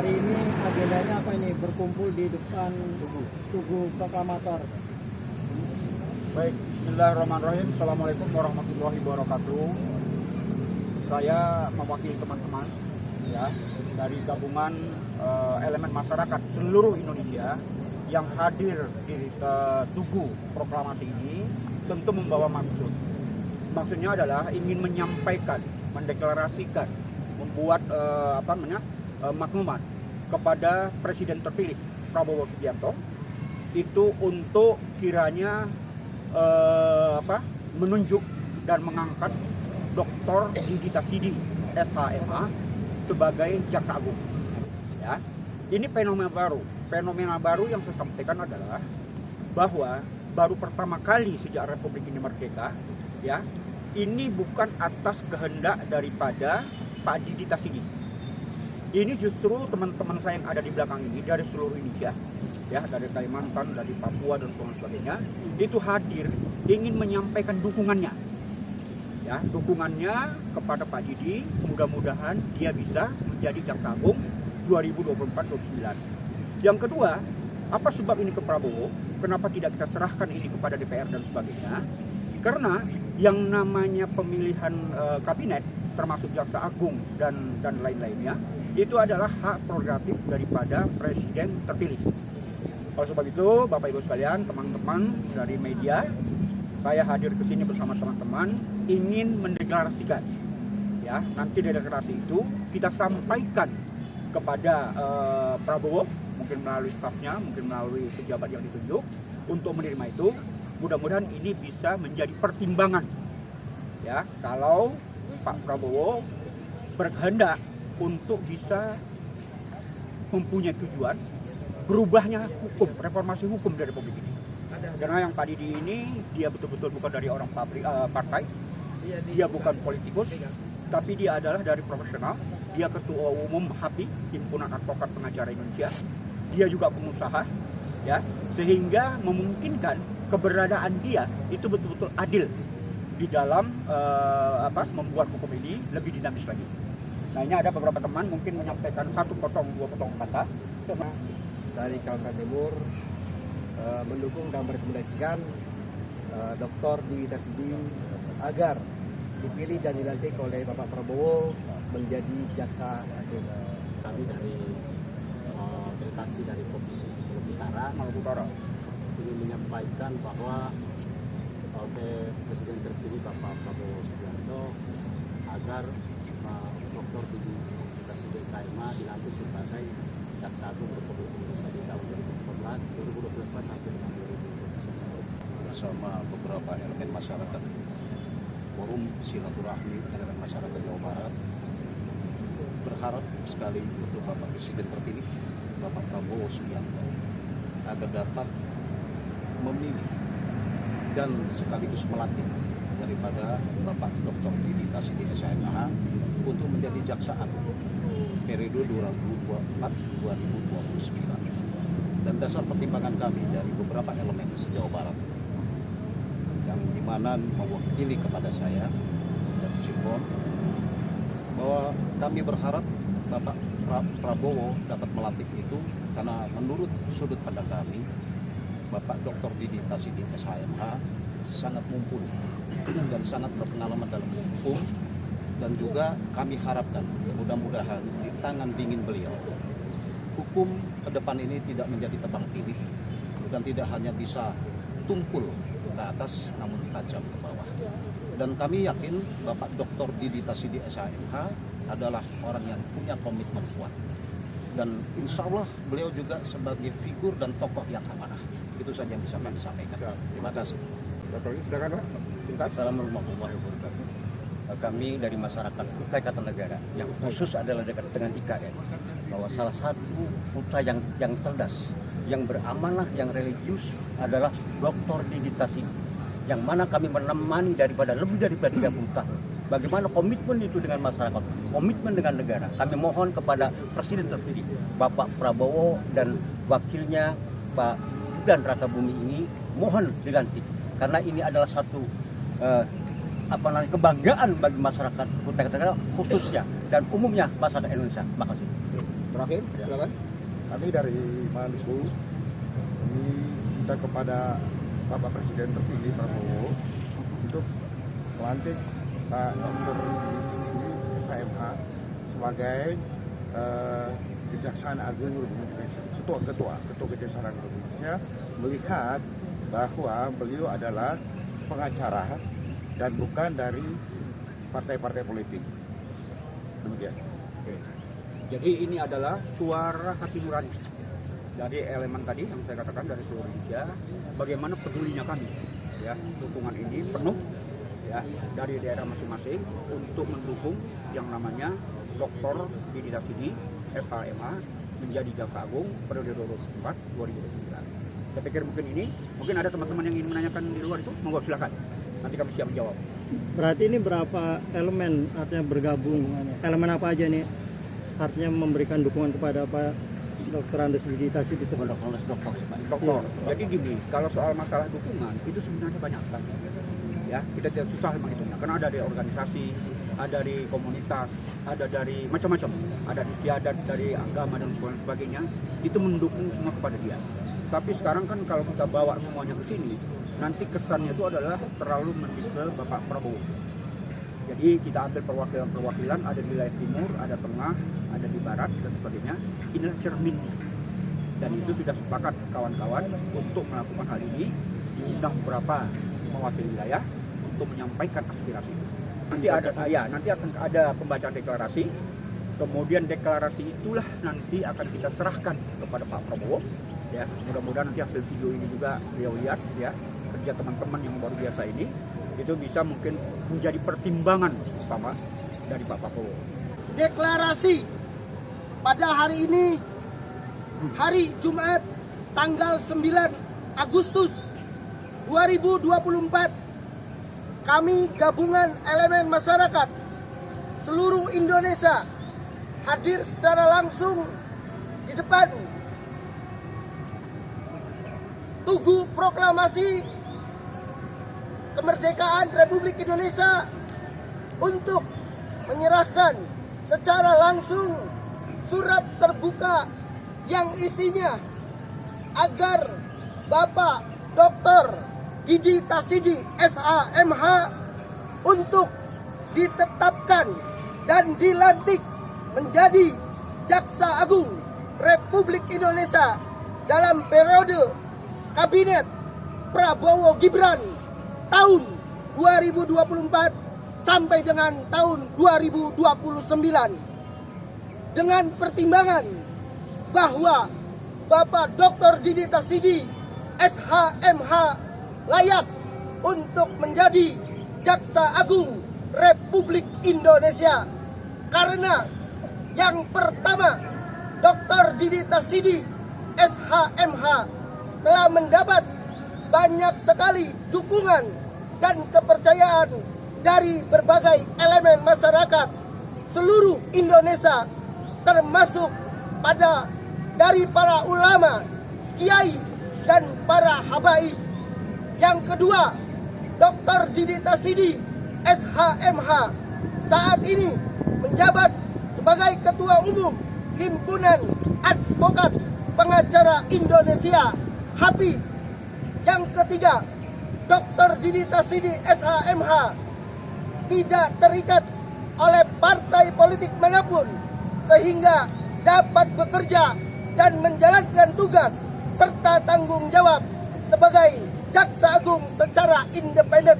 hari ini agendanya apa ini? Berkumpul di depan Tugu Proklamator. Baik, bismillahirrahmanirrahim. Assalamualaikum warahmatullahi wabarakatuh. Saya mewakili teman-teman ya dari gabungan elemen masyarakat seluruh Indonesia yang hadir di Tugu Proklamasi ini tentu membawa maksud. Maksudnya adalah ingin menyampaikan, mendeklarasikan, membuat maklumat kepada Presiden terpilih Prabowo Subianto itu untuk kiranya menunjuk dan mengangkat Dr. Didi Tasidi SHMH sebagai Jaksa Agung. Ya, ini fenomena baru yang saya sampaikan adalah bahwa baru pertama kali sejak Republik ini merdeka, ya, ini bukan atas kehendak daripada Pak Didi Tasidi. Ini justru teman-teman saya yang ada di belakang ini dari seluruh Indonesia, ya, dari Kalimantan, dari Papua dan sebagainya, itu hadir ingin menyampaikan dukungannya, ya, dukungannya kepada Pak Didi. Mudah-mudahan dia bisa menjadi Jaksa Agung 2024-2029. Yang kedua, apa sebab ini ke Prabowo? Kenapa tidak kita serahkan ini kepada DPR dan sebagainya? Karena yang namanya pemilihan kabinet, termasuk Jaksa Agung dan lain-lainnya, itu adalah hak prerogatif daripada Presiden terpilih. Oleh sebab itu, Bapak Ibu sekalian, teman-teman dari media, saya hadir ke sini bersama teman-teman ingin mendeklarasikan, ya, nanti di deklarasi itu kita sampaikan kepada Prabowo, mungkin melalui stafnya, mungkin melalui pejabat yang ditunjuk untuk menerima itu. Mudah-mudahan ini bisa menjadi pertimbangan, ya, kalau Pak Prabowo berkehendak untuk bisa mempunyai tujuan berubahnya hukum, reformasi hukum dari Republik ini. Karena yang tadi ini dia betul-betul bukan dari orang partai, dia bukan politikus, tapi dia adalah dari profesional. Dia ketua umum HAPI, Himpunan Advokat Pengacara Indonesia. Dia juga pengusaha, ya, sehingga memungkinkan keberadaan dia itu betul-betul adil di dalam membuat hukum ini lebih dinamis lagi. Nah, ini ada beberapa teman mungkin menyampaikan dua potong kata. Dari Kalimantan Timur mendukung dan merekomendasikan Dr. Didi Tasidi agar dipilih dan dilantik oleh Bapak Prabowo menjadi Jaksa Agung. Kami dari delegasi dari Provinsi Maluku Utara ingin menyampaikan bahwa Presiden terpilih Bapak Prabowo Subianto agar Dr. Didi Tasidi SHMH dilantik sebagai Jaksa Agung Republik Indonesia di tahun 2024 sampai dengan 2029. Bersama beberapa elemen masyarakat, forum silaturahmi elemen masyarakat Jawa Barat, berharap sekali untuk Bapak Presiden terpilih Bapak Prabowo Subianto agar dapat memilih dan sekaligus melantik daripada Bapak Dr. Didi Tasidi SHMH untuk menjadi Jaksa Agung periode 2024-2029. Dan dasar pertimbangan kami dari beberapa elemen se-Jawa Barat yang dimana mewakili kepada saya dan Cirebon, bahwa kami berharap Bapak Prabowo dapat melantik itu karena menurut sudut pandang kami Bapak Dr. Didi Tasidi SHMH sangat mumpuni dan sangat berpengalaman dalam hukum, dan juga kami harapkan mudah-mudahan di tangan dingin beliau hukum ke depan ini tidak menjadi tebang pilih dan tidak hanya bisa tumpul ke atas namun tajam ke bawah. Dan kami yakin Bapak Dr. Didi Tasidi SHMH adalah orang yang punya komitmen kuat, dan insya Allah beliau juga sebagai figur dan tokoh yang amanah. Itu saja yang bisa kami sampaikan. Terima kasih. Silakan, Pak. Assalamualaikum warahmatullahi wabarakatuh. Kami dari masyarakat Kutai Kartanegara yang khusus adalah dekat dengan IKN, bahwa salah satu putra yang cerdas, yang beramanah, yang religius adalah Dr. Didi Tasidi, yang mana kami menemani daripada lebih daripada 30 tahun. Bagaimana komitmen itu dengan masyarakat, komitmen dengan negara. Kami mohon kepada Presiden terpilih Bapak Prabowo dan wakilnya Pak Gibran Rakabumi ini mohon dilantik, karena ini adalah satu kebanggaan bagi masyarakat Kutai Kartanegara khususnya dan umumnya masyarakat Indonesia. Terima kasih. Terakhir, silakan. Kami dari Maluku minta kepada Bapak Presiden terpilih Prabowo untuk melantik Pak Dr. SHMH sebagai Kejaksaan Agung Republik Indonesia, Ketua Kejaksaan Agung Republik Indonesia, melihat bahwa beliau adalah pengacara dan bukan dari partai-partai politik. Demikian. Oke. Jadi ini adalah suara hati nurani dari elemen tadi yang saya katakan dari seluruh Indonesia. Bagaimana pedulinya kami, ya, dukungan ini penuh, ya, dari daerah masing-masing untuk mendukung yang namanya Dr. Didi Tasidi SHMH menjadi Jaksa Agung periode 2024-2029. Saya pikir mungkin ada teman-teman yang ingin menanyakan di luar itu, monggo silakan. Nanti kami siap menjawab. Berarti ini berapa elemen artinya bergabung? Elemen apa aja nih? Artinya memberikan dukungan kepada Pak Dr. Andes Didi Tasidi itu. Dokter. Jadi gini, kalau soal masalah dukungan itu sebenarnya banyak sekali. Ya, kita tidak susah menghitungnya. Karena ada dari organisasi, ada dari komunitas, ada dari macam-macam, ada di istiadat, dari agama dan sebagainya. Itu mendukung semua kepada dia. Tapi sekarang kan kalau kita bawa semuanya ke sini, nanti kesannya itu adalah terlalu mendikte ke Bapak Prabowo. Jadi kita ambil perwakilan-perwakilan, ada di wilayah timur, ada tengah, ada di barat dan sebagainya. Inilah cermin. Dan itu sudah sepakat kawan-kawan untuk melakukan hal ini, diundang beberapa mewakili wilayah untuk menyampaikan aspirasi. Nanti akan ada pembacaan deklarasi. Kemudian deklarasi itulah nanti akan kita serahkan kepada Pak Prabowo. Ya, mudah-mudahan nanti hasil video ini juga beliau lihat, ya, kerja teman-teman yang luar biasa ini itu bisa mungkin menjadi pertimbangan utama dari Pak Prabowo. Deklarasi pada hari ini, hari Jumat tanggal 9 Agustus 2024, kami gabungan elemen masyarakat seluruh Indonesia hadir secara langsung di depan Tugu Proklamasi Kemerdekaan Republik Indonesia untuk menyerahkan secara langsung surat terbuka yang isinya agar Bapak Dr. Didi Tasidi SHMH untuk ditetapkan dan dilantik menjadi Jaksa Agung Republik Indonesia dalam periode Kabinet Prabowo Gibran tahun 2024 sampai dengan tahun 2029, dengan pertimbangan bahwa Bapak Dr. Didi Tasidi SHMH layak untuk menjadi Jaksa Agung Republik Indonesia. Karena yang pertama, Dr. Didi Tasidi SHMH telah mendapat banyak sekali dukungan dan kepercayaan dari berbagai elemen masyarakat seluruh Indonesia, termasuk dari para ulama, kiai, dan para habaib. Yang kedua, Dr. Didi Tasidi SHMH saat ini menjabat sebagai Ketua Umum Himpunan Advokat Pengacara Indonesia HAPI. Yang ketiga, Dr. Didi Tasidi SHMH tidak terikat oleh partai politik manapun, sehingga dapat bekerja dan menjalankan tugas serta tanggung jawab sebagai Jaksa Agung secara independen.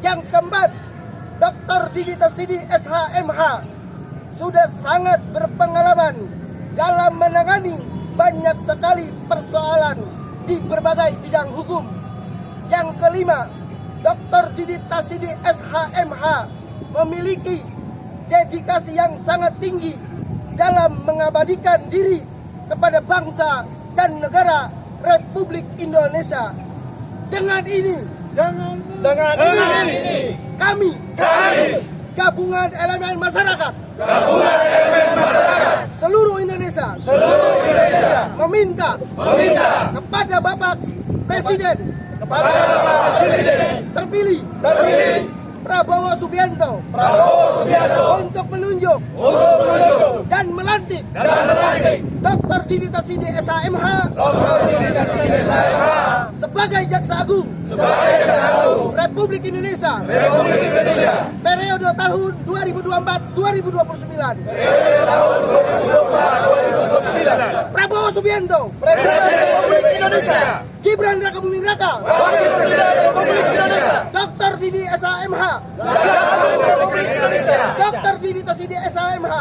Yang keempat, Dr. Didi Tasidi SHMH sudah sangat berpengalaman dalam menangani banyak sekali persoalan di berbagai bidang hukum. Yang kelima, Dr. Didi Tasidi SHMH memiliki dedikasi yang sangat tinggi dalam mengabadikan diri kepada bangsa dan negara Republik Indonesia. Dengan ini, kami gabungan elemen masyarakat seluruh Indonesia meminta kepada Bapak Presiden terpilih Prabowo Subianto untuk menunjuk dan melantik Dr. Didi Tasidi SHMH sebagai Jaksa Agung Republik Indonesia periode tahun 2024-2029. Prabowo Subianto Gibran Raka Buming Raka Dr. Didi SHMH Dr. Didi Tasidi SHMH